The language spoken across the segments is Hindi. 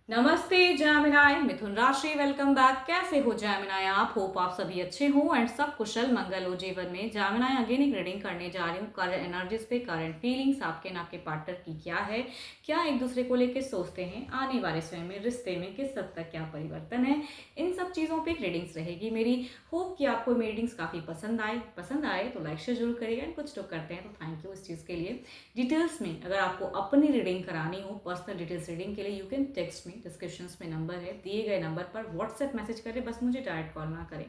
नमस्ते जैमिनाई, मिथुन राशि। Welcome back. कैसे हो जैमिनाई? आप होप आप सभी अच्छे हो एंड सब कुशल मंगल हो जीवन में। जैमिनाई अगेन एक रीडिंग करने जा रही हूँ करंट एनर्जीज पे, करंट फीलिंग्स आपके ना आपके पार्टनर की क्या है, क्या एक दूसरे को लेकर सोचते हैं, आने वाले समय में रिश्ते में किस हद तक क्या परिवर्तन है, इन सब चीज़ों पे रीडिंग्स रहेगी मेरी। होप कि आपको मेरी रीडिंग्स काफ़ी पसंद आए तो लाइक शेयर जरूर करिएगा एंड कुछ लोग करते हैं तो थैंक यू इस चीज़ के लिए। डिटेल्स में अगर आपको अपनी रीडिंग करानी हो, पर्सनल डिटेल्स रीडिंग के लिए, you can text me. Description में नंबर है, दिए गए नंबर पर व्हाट्सएप मैसेज करें, बस मुझे डायरेक्ट कॉल ना करें।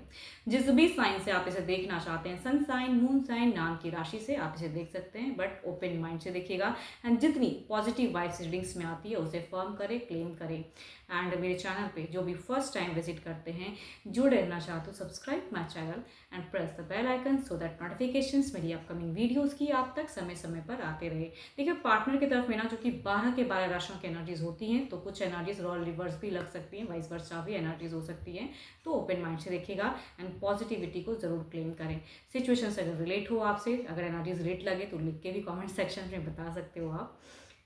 जिस भी साइन से आप इसे देखना चाहते हैं, सन साइन, मून साइन, नाम की राशि से आप इसे देख सकते हैं, बट ओपन माइंड से देखिएगा एंड जितनी पॉजिटिव वाइब्स रीडिंग्स में आती है उसे फर्म करें, क्लेम करें। एंड मेरे चैनल पे जो भी फर्स्ट टाइम विजिट करते हैं, जुड़े रहना चाहते हो, subscribe my channel and press the bell icon so that notifications मेरी अपकमिंग वीडियोस की आप तक समय समय पर आते रहे। देखिए, पार्टनर की तरफ में ना जो कि 12 के 12 राशियों की एनर्जीज होती हैं, तो कुछ एनर्जीज रॉल रिवर्स भी लग सकती हैं, वाइस वर्सा भी एनर्जीज हो सकती हैं। तो ओपन माइंड से देखिएगा एंड पॉजिटिविटी को जरूर क्लेम करें। सिचुएशन से अगर रिलेट हो आपसे, अगर एनर्जीज रिलेट लगे तो लिख के भी कॉमेंट सेक्शन में बता सकते हो आप।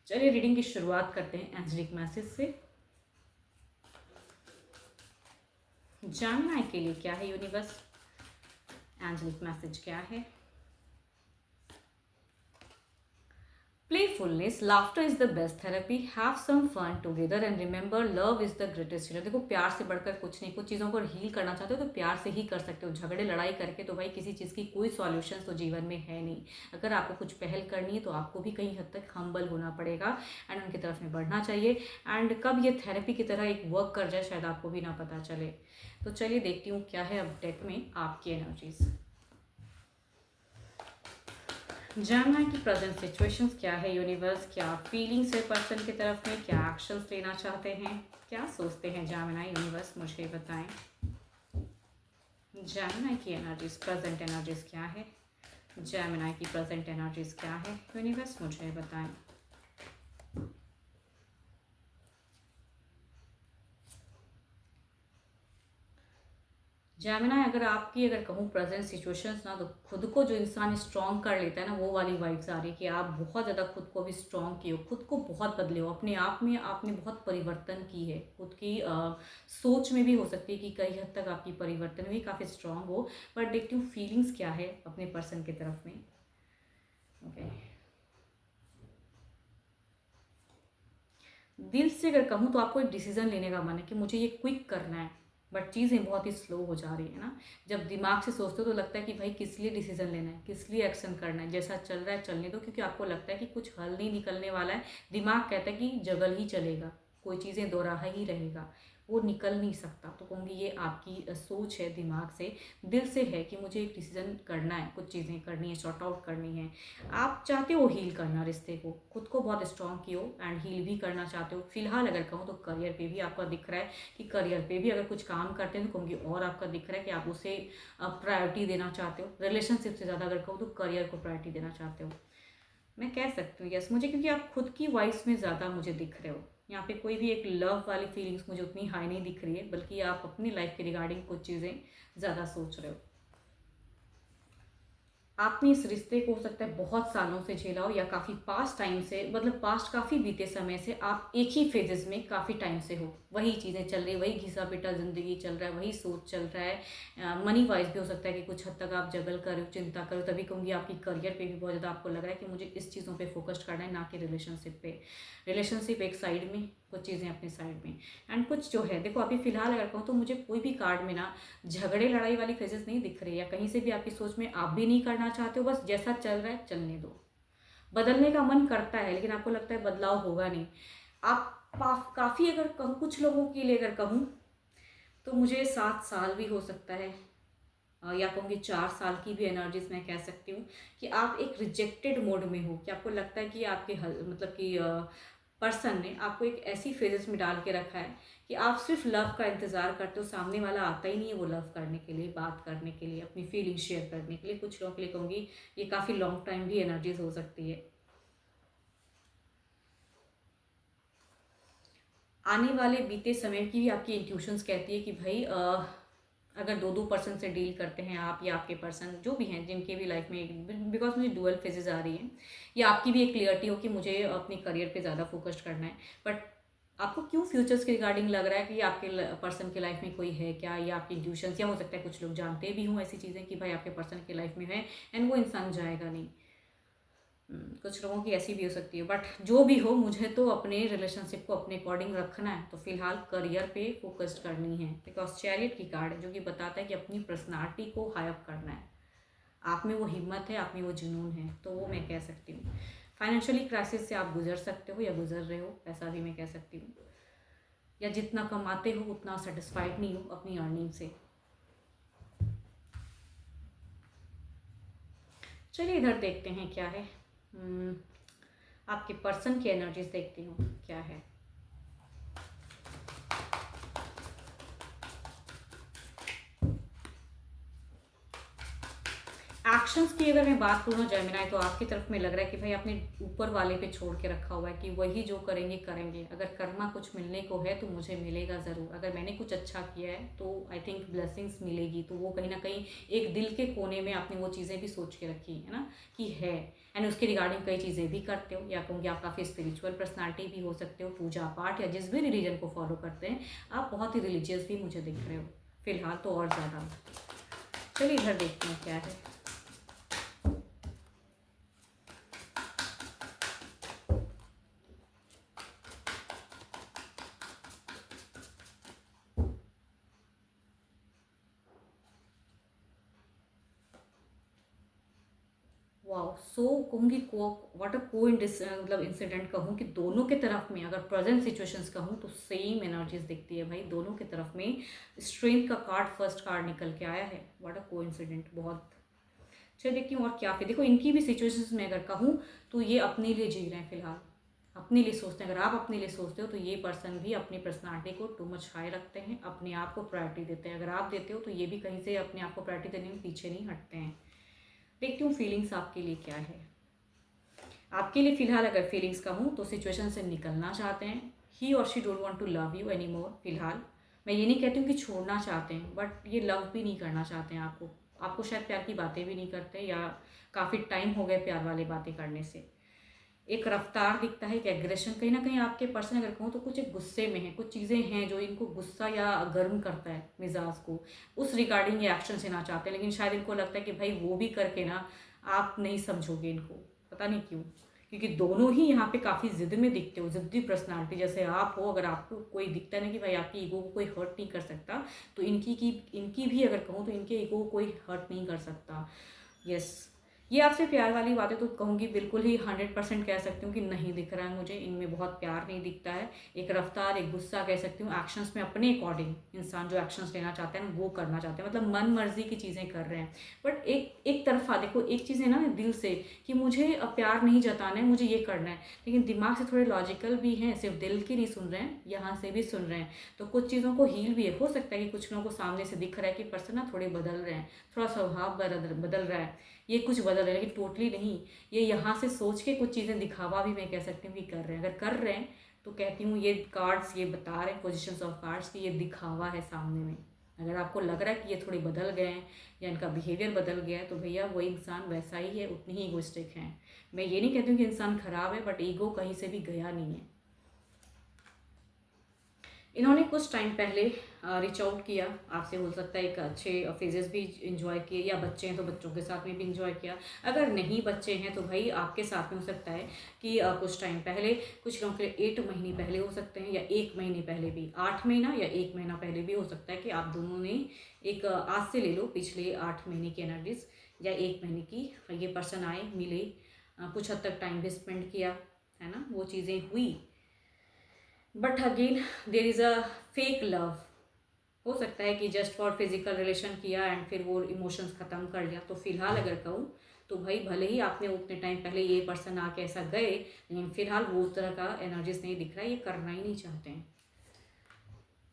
चलिए रीडिंग की शुरुआत करते हैं एंजलिक मैसेज से। जानना है के लिए क्या है यूनिवर्स, एंजलिक मैसेज क्या है। Playfulness, laughter is the best therapy. Have some fun together and remember love is the greatest healer. देखो, प्यार से बढ़कर कुछ नहीं। कुछ चीज़ों को हील करना चाहते हो तो प्यार से ही कर सकते हो। झगड़े लड़ाई करके तो भाई किसी चीज़ की कोई सॉल्यूशन तो जीवन में है नहीं। अगर आपको कुछ पहल करनी है तो आपको भी कहीं हद तक हम्बल होना पड़ेगा एंड उनकी तरफ में बढ़ना चाहिए। एंड कब ये थेरेपी की तरह एक वर्क कर जाए शायद आपको भी ना पता चले। तो चलिए देखती हूँ क्या है अब डेक में आपकी एनर्जीज। जानना की प्रेजेंट सिचुएशंस क्या है यूनिवर्स, क्या फीलिंग्स है पर्सन की तरफ में, क्या एक्शंस लेना चाहते हैं, क्या सोचते हैं जामिना यूनिवर्स, मुझे बताएं। जामिना की एनर्जीज, प्रेजेंट एनर्जीज क्या है। जामिना की प्रेजेंट एनर्जीज क्या है यूनिवर्स, मुझे बताएं। जैमिनाई, अगर आपकी अगर कहूँ प्रेजेंट सिचुएशंस ना, तो खुद को जो इंसान स्ट्रॉन्ग कर लेता है ना, वो वाली वाइब्स आ रही है कि आप बहुत ज़्यादा खुद को भी स्ट्रॉन्ग किए हो, खुद को बहुत बदले हो, अपने आप में आपने बहुत परिवर्तन की है। खुद की सोच में भी हो सकती है कि कई हद तक आपकी परिवर्तन भी काफ़ी स्ट्रॉन्ग हो। बट देखती हूँ फीलिंग्स क्या है अपने पर्सन की तरफ में। ओके, दिल से अगर कहूँ तो आपको एक डिसीजन लेने का मन है कि मुझे ये क्विक करना है, बट चीज़ें बहुत ही स्लो हो जा रही है ना। जब दिमाग से सोचते हो तो लगता है कि भाई किस लिए डिसीजन लेना है, किस लिए एक्शन करना है, जैसा चल रहा है चलने दो, क्योंकि आपको लगता है कि कुछ हल नहीं निकलने वाला है। दिमाग कहता है कि जगल ही चलेगा, कोई चीज़ें दोराहा ही रहेगा, वो निकल नहीं सकता। तो कहूँगी ये आपकी सोच है दिमाग से, दिल से है कि मुझे एक डिसीजन करना है, कुछ चीज़ें करनी है, सॉर्ट आउट करनी है। आप चाहते हो हील करना रिश्ते को, खुद को बहुत स्ट्रॉन्ग की हो एंड हील भी करना चाहते हो। फिलहाल अगर कहूँ तो करियर पे भी आपका दिख रहा है कि करियर पे भी अगर कुछ काम करते हैं तो कहूँगी और आपका दिख रहा है कि आप उसे प्रायोरिटी देना चाहते हो। रिलेशनशिप से ज़्यादा अगर कहूँ तो करियर को प्रायोरिटी देना चाहते हो, मैं कह सकती हूँ यस मुझे, क्योंकि आप खुद की वॉइस में ज़्यादा मुझे दिख रहे हो। यहाँ पे कोई भी एक लव वाली फीलिंग्स मुझे उतनी हाई नहीं दिख रही है, बल्कि आप अपनी लाइफ के रिगार्डिंग कुछ चीज़ें ज़्यादा सोच रहे हो। आपने इस रिश्ते को हो सकता है बहुत सालों से झेला हो, या काफ़ी पास्ट टाइम से, मतलब पास्ट काफ़ी बीते समय से आप एक ही फेजेस में काफ़ी टाइम से हो। वही चीज़ें चल रही है, वही घिसा पिटा ज़िंदगी चल रहा है, वही सोच चल रहा है। मनी वाइज भी हो सकता है कि कुछ हद तक आप जगल करो, चिंता करो। तभी कहूँगी आपकी करियर पे भी बहुत ज़्यादा आपको लग रहा है कि मुझे इस चीज़ों पे फोकस करना है, ना कि रिलेशनशिप पे। रिलेशनशिप एक साइड में, कुछ चीज़ें अपने साइड में। एंड कुछ जो है देखो, अभी फिलहाल अगर कहूँ तो मुझे कोई भी कार्ड में ना झगड़े लड़ाई वाली फेजेस नहीं दिख रही है, या कहीं से भी आपकी सोच में आप भी नहीं करना चाहते हो। बस जैसा चल रहा है चलने दो। बदलने का मन करता है लेकिन आपको लगता है बदलाव होगा नहीं। आप काफ़ी अगर कहूँ कुछ लोगों के लिए अगर कहूँ तो मुझे 7 साल भी हो सकता है, या कहूँगी 4 साल की भी एनर्जीज मैं कह सकती हूँ कि आप एक रिजेक्टेड मोड में हो, कि आपको लगता है कि आपके मतलब कि पर्सन ने आपको एक ऐसी फेजेस में डाल के रखा है कि आप सिर्फ लव का इंतज़ार करते हो, सामने वाला आता ही नहीं है वो लव करने के लिए, बात करने के लिए, अपनी फीलिंग शेयर करने के लिए। कुछ लोगों के लिए कहूँगी ये काफ़ी लॉन्ग टाइम भी एनर्जीज हो सकती है। आने वाले बीते समय की भी आपकी इंट्यूशंस कहती है कि भाई अगर दो दो पर्सन से डील करते हैं आप, या आपके पर्सन जो भी हैं जिनके भी लाइफ में, बिकॉज मुझे डुअल फेजेस आ रही हैं, या आपकी भी एक क्लियरिटी हो कि मुझे अपने करियर पे ज़्यादा फोकस्ड करना है। बट आपको क्यों फ्यूचर्स के रिगार्डिंग लग रहा है कि आपके पर्सन के लाइफ में कोई है क्या, या आपकी इंट्यूशंस, या हो सकता है कुछ लोग जानते भी हों ऐसी चीज़ें कि भाई आपके पर्सन के लाइफ में है एंड वो इंसान जाएगा नहीं। कुछ लोगों की ऐसी भी हो सकती है, बट जो भी हो मुझे तो अपने रिलेशनशिप को अपने अकॉर्डिंग रखना है, तो फिलहाल करियर पे फोकस्ड करनी है, बिकॉज चैरियट की कार्ड है जो कि बताता है कि अपनी पर्सनालिटी को हाई अप करना है। आप में वो हिम्मत है, आप में वो जुनून है, तो वो मैं कह सकती हूँ। फाइनेंशियली क्राइसिस से आप गुजर सकते हो या गुजर रहे हो, ऐसा भी मैं कह सकती हूँ, या जितना कमाते हो उतना सेटिस्फाइड नहीं हो अपनी अर्निंग से। चलिए इधर देखते हैं क्या है। आपके पर्सन की एनर्जीज देखती हूँ क्या है। एक्शंस की अगर मैं बात करूँ ना जेमिनी, तो आपकी तरफ में लग रहा है कि भाई आपने ऊपर वाले पे छोड़ के रखा हुआ है कि वही जो करेंगे करेंगे। अगर कर्मा कुछ मिलने को है तो मुझे मिलेगा ज़रूर। अगर मैंने कुछ अच्छा किया है तो आई थिंक ब्लेसिंग्स मिलेगी। तो वो कहीं ना कहीं एक दिल के कोने में आपने वो चीज़ें भी सोच के रखी है ना कि है, एंड उसके रिगार्डिंग कई चीज़ें भी करते हो, या कहूँगी आप काफ़ी स्पिरिचुअल पर्सनालिटी भी हो सकते हो, पूजा पाठ या जिस भी रिलीजन को फॉलो करते हैं आप बहुत ही रिलीजियस भी मुझे दिख रहे हो फिलहाल तो, और ज़्यादा। चलिए इधर देखते हैं क्या है। वाओ, सो कहूँगी को व्हाट अ मतलब इंसिडेंट कहूँ कि दोनों के तरफ में अगर प्रेजेंट सिचुएशंस कहूँ तो सेम एनर्जीज दिखती है भाई। दोनों के तरफ में स्ट्रेंथ का कार्ड, फर्स्ट कार्ड निकल के आया है। What a coincident. बहुत चलिए देखती हूँ और क्या। फिर देखो इनकी भी सिचुएशंस में अगर कहूँ तो ये अपने लिए जी रहे हैं फिलहाल, अपने लिए सोचते हैं। अगर आप अपने लिए सोचते हो तो ये पर्सन भी अपनी पर्सनालिटी को टू मच हाई रखते हैं, अपने आप को प्रायोरिटी देते हैं। अगर आप देते हो तो ये भी कहीं से अपने आप को प्रायोरिटी देने में पीछे नहीं हटते हैं। देखती हूँ फीलिंग्स आपके लिए क्या है। आपके लिए फिलहाल अगर फीलिंग्स कहूँ तो सिचुएशन से निकलना चाहते हैं। ही और she don't want to love you any more. फिलहाल मैं ये नहीं कहती हूँ कि छोड़ना चाहते हैं, बट ये लव भी नहीं करना चाहते हैं आपको। आपको शायद प्यार की बातें भी नहीं करते, या काफ़ी टाइम हो गए प्यार वाली बातें करने से। एक रफ्तार दिखता है, एक एग्रेशन। कहीं ना कहीं आपके पर्सन अगर कहूँ तो कुछ एक गुस्से में है, कुछ चीज़ें हैं जो इनको गुस्सा या गर्म करता है मिजाज को, उस रिगार्डिंग ये एक्शन लेना चाहते हैं। लेकिन शायद इनको लगता है कि भाई वो भी करके ना आप नहीं समझोगे इनको, पता नहीं क्यों, क्योंकि दोनों ही यहाँ पे काफ़ी ज़िद में दिखते हो, ज़िद्दी पर्सनालिटी जैसे आप हो। अगर आपको कोई दिखता है ना कि भाई आपकी ईगो को कोई हर्ट नहीं कर सकता, तो इनकी भी अगर कहूँ तो इनके ईगो को कोई हर्ट नहीं कर सकता। यस, ये आपसे प्यार वाली बातें तो कहूँगी बिल्कुल ही 100% कह सकती हूँ कि नहीं दिख रहा है मुझे। इनमें बहुत प्यार नहीं दिखता है। एक रफ्तार, एक गुस्सा कह सकती हूँ। एक्शंस में अपने अकॉर्डिंग इंसान जो एक्शंस लेना चाहते हैं वो करना चाहते हैं, मतलब मन मर्जी की चीज़ें कर रहे हैं। बट एक तरफा देखो, एक चीज़ है ना दिल से कि मुझे अब प्यार नहीं जताना है, मुझे ये करना है, लेकिन दिमाग से थोड़े लॉजिकल भी हैं, सिर्फ दिल की नहीं सुन रहे हैं, यहाँ से भी सुन रहे हैं। तो कुछ चीज़ों को हील भी है। हो सकता है कि कुछ लोगों को सामने से दिख रहा है कि पर्सन ना थोड़े बदल रहे हैं, थोड़ा स्वभाव बदल रहा है, ये कुछ बदल रहे हैं, लेकिन टोटली नहीं। ये यहाँ से सोच के कुछ चीज़ें दिखावा भी मैं कह सकती हूँ कि कर रहे हैं। अगर कर रहे हैं तो कहती हूँ ये कार्ड्स ये बता रहे हैं, पोजिशंस ऑफ कार्ड्स, कि ये दिखावा है सामने में। अगर आपको लग रहा है कि ये थोड़े बदल गए हैं या इनका बिहेवियर बदल गया है, तो भैया वही इंसान वैसा ही है, उतनी ही ईगोइस्टिक हैं। मैं ये नहीं कहती हूँ कि इंसान खराब है, बट ईगो कहीं से भी गया नहीं है। इन्होंने कुछ टाइम पहले रीच आउट किया आपसे, हो सकता है एक अच्छे फेजेस भी इंजॉय किए, या बच्चे हैं तो बच्चों के साथ में भी इंजॉय किया। अगर नहीं बच्चे हैं तो भाई आपके साथ में हो सकता है कि कुछ टाइम पहले, कुछ लोगों के लिए 8 महीने पहले हो सकते हैं, या 1 महीने पहले भी, 8 महीना या 1 महीना पहले भी हो सकता है कि आप दोनों ने एक आज से ले लो पिछले 8 महीने की एनर्जीज या 1 महीने की, ये पर्सन आए मिले, कुछ हद तक टाइम भी स्पेंड किया, है ना, वो चीज़ें हुई। But again there is a fake love. हो सकता है कि जस्ट फॉर फिजिकल रिलेशन किया एंड फिर वो इमोशंस ख़त्म कर लिया। तो फिलहाल अगर कहूँ तो भाई भले ही आपने उतने टाइम पहले ये पर्सन आके ऐसा गए, लेकिन फिलहाल वो उस तरह का एनर्जीज नहीं दिख रहा है, ये करना ही नहीं चाहते हैं।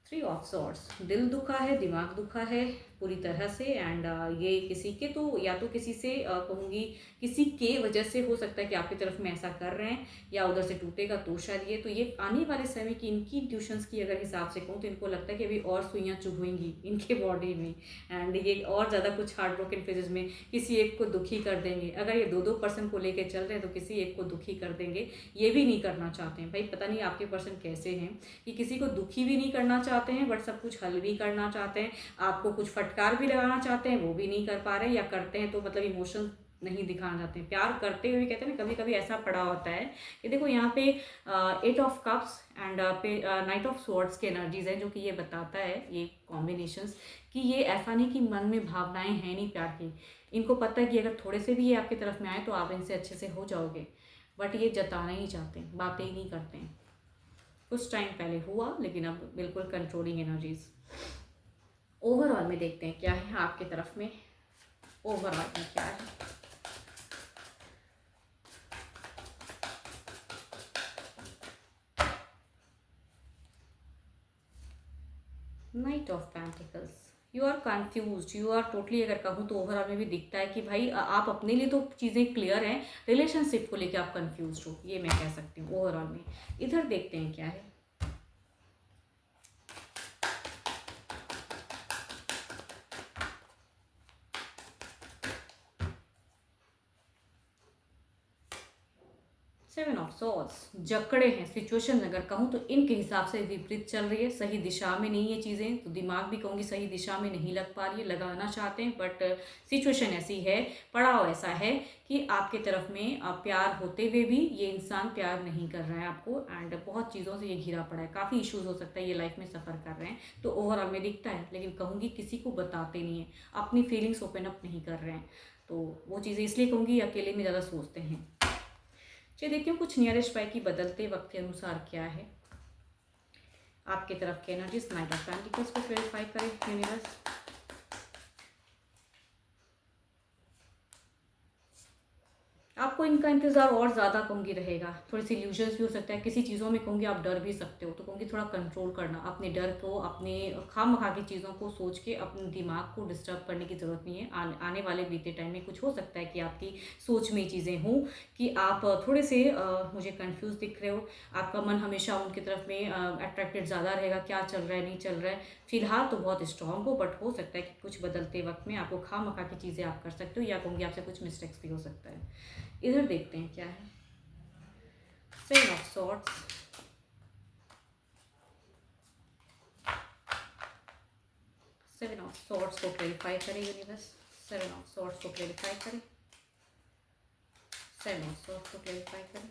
3 ऑफ सॉर्ड्स, दिल दुखा है, दिमाग दुखा है, पूरी तरह से। एंड ये किसी के तो या तो किसी से कहूँगी किसी के वजह से हो सकता है कि आपकी तरफ में ऐसा कर रहे हैं, या उधर से टूटेगा तो शायद ये। तो ये आने वाले समय की इनकी ट्यूशंस की अगर हिसाब से कहूँ तो इनको लगता है कि अभी और सुइयाँ चुभेंगी इनके बॉडी में, एंड ये और ज़्यादा कुछ हार्ट ब्रोकन फेजेस में किसी एक को दुखी कर देंगे। अगर ये दो पर्सन को लेके चल रहे हैं तो किसी एक को दुखी कर देंगे, ये भी नहीं करना चाहते हैं। भाई पता नहीं आपके पर्सन कैसे हैं कि किसी को दुखी भी नहीं करना चाहते हैं बट सब कुछ हल भी करना चाहते हैं, आपको कुछ फटकार भी लगाना चाहते हैं, वो भी नहीं कर पा रहे, या करते हैं तो मतलब इमोशन नहीं दिखाना चाहते हैं। प्यार करते हुए कहते हैं ना, कभी कभी ऐसा पड़ा होता है कि देखो यहाँ पे 8 ऑफ कप्स एंड पे नाइट ऑफ स्वॉर्ड्स के एनर्जीज हैं, जो कि ये बताता है ये कॉम्बिनेशंस कि ये ऐसा नहीं कि मन में भावनाएं हैं नहीं प्यार की। इनको पता है कि अगर थोड़े से भी ये आपकी तरफ में आए तो आप इनसे अच्छे से हो जाओगे, बट ये जताना ही चाहते हैं, बातें ही नहीं करते हैं। कुछ टाइम पहले हुआ लेकिन अब बिल्कुल कंट्रोलिंग एनर्जीज। ओवरऑल में देखते हैं क्या है आपकी तरफ में, ओवरऑल में क्या है। Knight of pentacles, you are confused, you are totally, अगर कहूँ तो ओवरऑल में भी दिखता है कि भाई आप अपने लिए तो चीज़ें क्लियर हैं, रिलेशनशिप को लेकर आप कन्फ्यूज हो, ये मैं कह सकती हूँ ओवरऑल में। इधर देखते हैं क्या है। सेवन ऑफ सॉर्ड्स, जकड़े हैं सिचुएशन अगर कहूँ तो इनके हिसाब से विपरीत चल रही है, सही दिशा में नहीं है चीज़ें, तो दिमाग भी कहूँगी सही दिशा में नहीं लग पा रही है, लगाना चाहते हैं बट सिचुएशन ऐसी है, पड़ाव ऐसा है कि आपके तरफ में प्यार होते हुए भी ये इंसान प्यार नहीं कर रहा है आपको, एंड बहुत चीज़ों से ये घिरा पड़ा है, काफ़ी इश्यूज हो सकता है ये लाइफ में सफ़र कर रहे हैं, तो ओवरऑल में दिखता है। लेकिन कहूँगी किसी को बताते नहीं है, अपनी फीलिंग्स ओपन अप नहीं कर रहे हैं, तो वो चीज़ें इसलिए कहूँगी अकेले में ज़्यादा सोचते हैं। चलिए देखती हूँ कुछ नियरेस्ट बाय की बदलते वक्त के अनुसार क्या है आपके तरफ के एनर्जीज। नाइट ऑफ पेंटिकल्स को क्लैरिफाई करें यूनिवर्स। आपको इनका इंतज़ार और ज़्यादा कहूँगी रहेगा, थोड़ी सी इल्यूजन्स भी हो सकता है, किसी चीज़ों में कहूँगी आप डर भी सकते हो, तो कहूँगी थोड़ा कंट्रोल करना अपने डर को, अपने खामखा की चीज़ों को सोच के अपने दिमाग को डिस्टर्ब करने की ज़रूरत नहीं है। आने वाले बीते टाइम में कुछ हो सकता है कि आपकी सोच में चीज़ें हों कि आप थोड़े से मुझे कन्फ्यूज़ दिख रहे हो, आपका मन हमेशा उनकी तरफ में अट्रैक्टेड ज़्यादा रहेगा, क्या चल रहा है नहीं चल रहा है। फिलहाल तो बहुत स्ट्रांग हो, बट हो सकता है कि कुछ बदलते वक्त में आपको खामखा की चीज़ें आप कर सकते हो, या कहूँगी आपसे कुछ मिस्टेक्स भी हो सकता है। इधर देखते हैं क्या है। Seven of swords, seven of swords को क्लैरिफाई करें यूनिवर्स, सेवन ऑफ सॉर्ड्स को क्लैरिफाई करें, सेवन ऑफ सॉर्ड्स को क्लैरिफाई करें।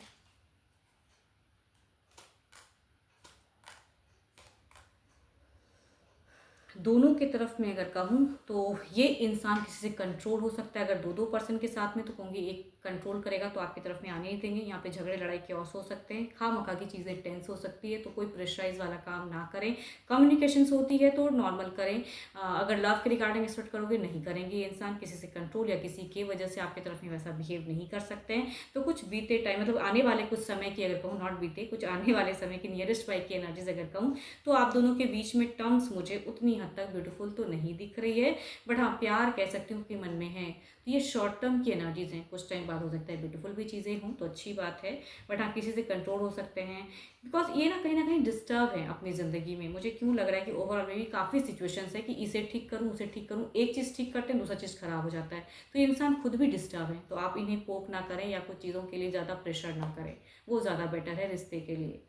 दोनों की तरफ में अगर कहूँ तो ये इंसान किसी से कंट्रोल हो सकता है, अगर दो पर्सन के साथ में तो कहूँगी एक कंट्रोल करेगा तो आपकी तरफ में आने नहीं देंगे, यहाँ पे झगड़े लड़ाई केओस हो सकते हैं, खामखा की चीज़ें टेंस हो सकती है, तो कोई प्रेशराइज वाला काम ना करें। कम्युनिकेशंस होती है तो नॉर्मल करें, अगर लव के रिगार्डिंग एक्सपेक्ट करोगे नहीं करेंगे, ये इंसान किसी से कंट्रोल या किसी के वजह से आपकी तरफ में वैसा बिहेव नहीं कर सकते हैं। तो कुछ बीते टाइम मतलब आने वाले कुछ समय की अगर कहूँ, नॉट बीते, कुछ आने वाले समय की नियरेस्ट बाई की एनर्जीज अगर कहूँ तो आप दोनों के बीच में टर्म्स मुझे उतनी हद तक ब्यूटीफुल तो नहीं दिख रही है, बट हाँ प्यार कह सकती हूँ कि मन में है। तो ये शॉर्ट टर्म की एनर्जीज हैं, कुछ टाइम बाद हो सकता है ब्यूटीफुल भी चीज़ें हों तो अच्छी बात है, बट हाँ किसी से कंट्रोल हो सकते हैं, बिकॉज ये ना कहीं डिस्टर्ब है अपनी ज़िंदगी में। मुझे क्यों लग रहा है कि ओवरऑल में भी काफ़ी सिचुएशंस है कि इसे ठीक करूँ उसे ठीक करूँ, एक चीज़ ठीक करते हैं दूसरा चीज़ खराब हो जाता है, तो ये इंसान खुद भी डिस्टर्ब है। तो आप इन्हें पोक ना करें या कुछ चीज़ों के लिए ज़्यादा प्रेशर ना करें, वो ज़्यादा बेटर है रिश्ते के लिए।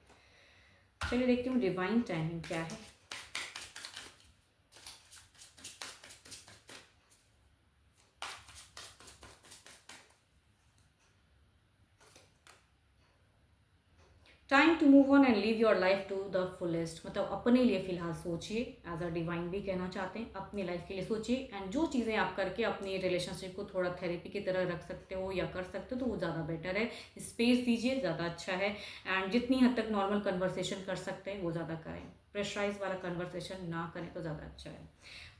चलिए देखती हूँ डिवाइन टाइमिंग क्या है। Time to move on and live your life to the fullest, मतलब अपने लिए फ़िलहाल सोचिए, एज अ डिवाइन भी कहना चाहते हैं, अपनी लाइफ के लिए सोचिए, एंड जो चीज़ें आप करके अपनी रिलेशनशिप को थोड़ा थेरेपी की तरह रख सकते हो या कर सकते हो तो वो ज़्यादा बेटर है। स्पेस दीजिए, ज़्यादा अच्छा है, एंड जितनी हद तक नॉर्मल कन्वर्सेशन कर सकते हैं वो ज़्यादा करें, प्रेशराइज वाला कन्वर्सेशन ना करें तो ज़्यादा अच्छा है।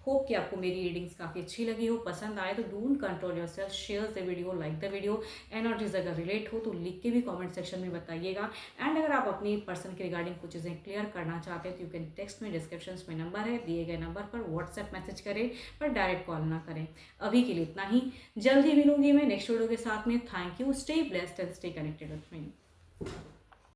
होप कि आपको मेरी रीडिंग्स काफ़ी अच्छी लगी हो, पसंद आए तो don't control yourself, share the video, like the video. Energies अगर रिलेट हो तो लिख के भी कमेंट सेक्शन में बताइएगा। एंड अगर आप अपनी पर्सन के रिगार्डिंग कुछ चीज़ें क्लियर करना चाहते हैं तो यू कैन टेक्स्ट में, डिस्क्रिप्शन में नंबर है, दिए गए नंबर पर व्हाट्सएप मैसेज करें, पर डायरेक्ट कॉल ना करें। अभी के लिए इतना ही, जल्द ही मिलूंगी मैं नेक्स्ट वीडियो के साथ में। Thank you, stay blessed and stay connected with me.